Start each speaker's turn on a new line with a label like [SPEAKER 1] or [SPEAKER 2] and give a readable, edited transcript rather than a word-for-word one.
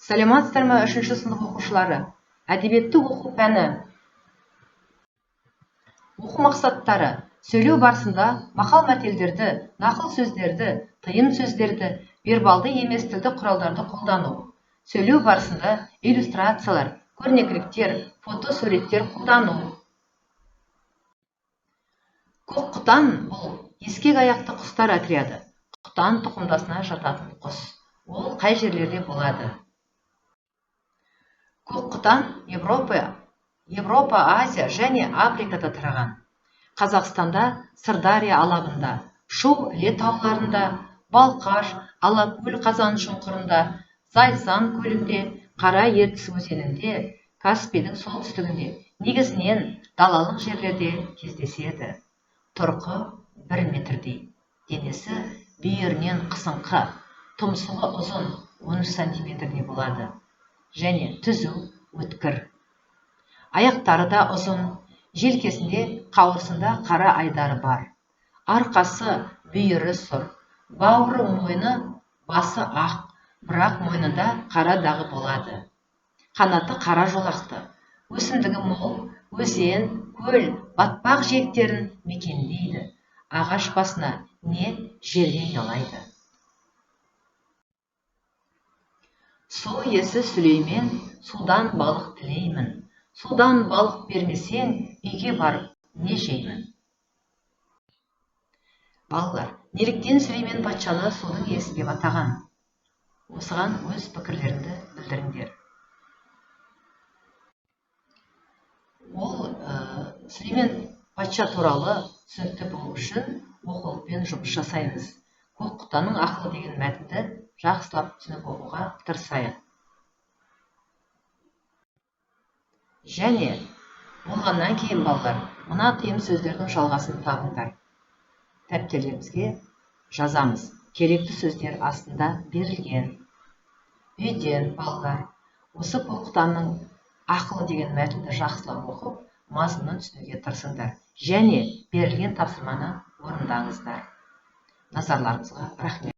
[SPEAKER 1] Саламатсыздар ма 3-ші сынып оқушылары? Әдебиетті оқу пәні. Оқу мақсаттары: сөйлеу барысында мақал-мәтелдерді, нақыл сөздерді, тыйым сөздерді, вербалды емес тілді құралдарды қолдану. Сөйлеу барысында иллюстрациялар, көрнекіліктер, фотосуреттер қолдану. Көк құтан бұл ескек аяқты құстар отряды. Құтан тұқымдасына жататын құс. Ол қай жерлерде болады? Көк құтан Европа, Азия және Африкада тараған. Қазақстанда Сырдария алабында, Шу-Іле тауларында, Балқаш, Алакөл қазан шұңқырында, Зайсан көлінде, Қара Ертіс өзенінде, Каспийдің солтүстігінде, негізінен далалық жерлерде кездеседі. Тұрқы 1 метрдей, денесі бүйірінен қысыңқы, тұмсығы ұзын 13 сантиметрдей болады, және түзу, өткір. Аяқтары да ұзын, желкесінде қауырсында қара айдары бар. Арқасы, бүйірі сұр, бауыры, мойны, басы ақ, бірақ мойнында қара дағы болады. Қанаты қара жолақты, өсімдігі мол, өзен, көл, батпақ жиектерін мекендейді. Ағаш басына не жерге ұялайды. Су иесі Сүлеймен, судан балық тілеймін. Судан балық бермесең, үйге барып не жеймін? Балалар, неліктен Сүлеймен патшаны судың иесі деп атаған? Осыған өз пікірлеріңді білдіріңдер. Ол Сүлеймен патша туралы түсінікті болу үшін оқулықпен жұмыс жасаймыз. Көк құтанның ақылы деген мәтінді жақсылап түсініп оқуға тырысайық. Және болғаннан кейін балалар, мына тыйым сөздердің жалғасын табыңдар. Дәптерлерімізге жазамыз. Керекті сөздер астында берілген. Үйден балалар осы көк құтанның ақылы деген мәтінді жақсылап оқып, мазмұнын түсінуге тырысыңдар. Және берілген тапсырманы орындаңыздар. Назарларыңызға рахмет.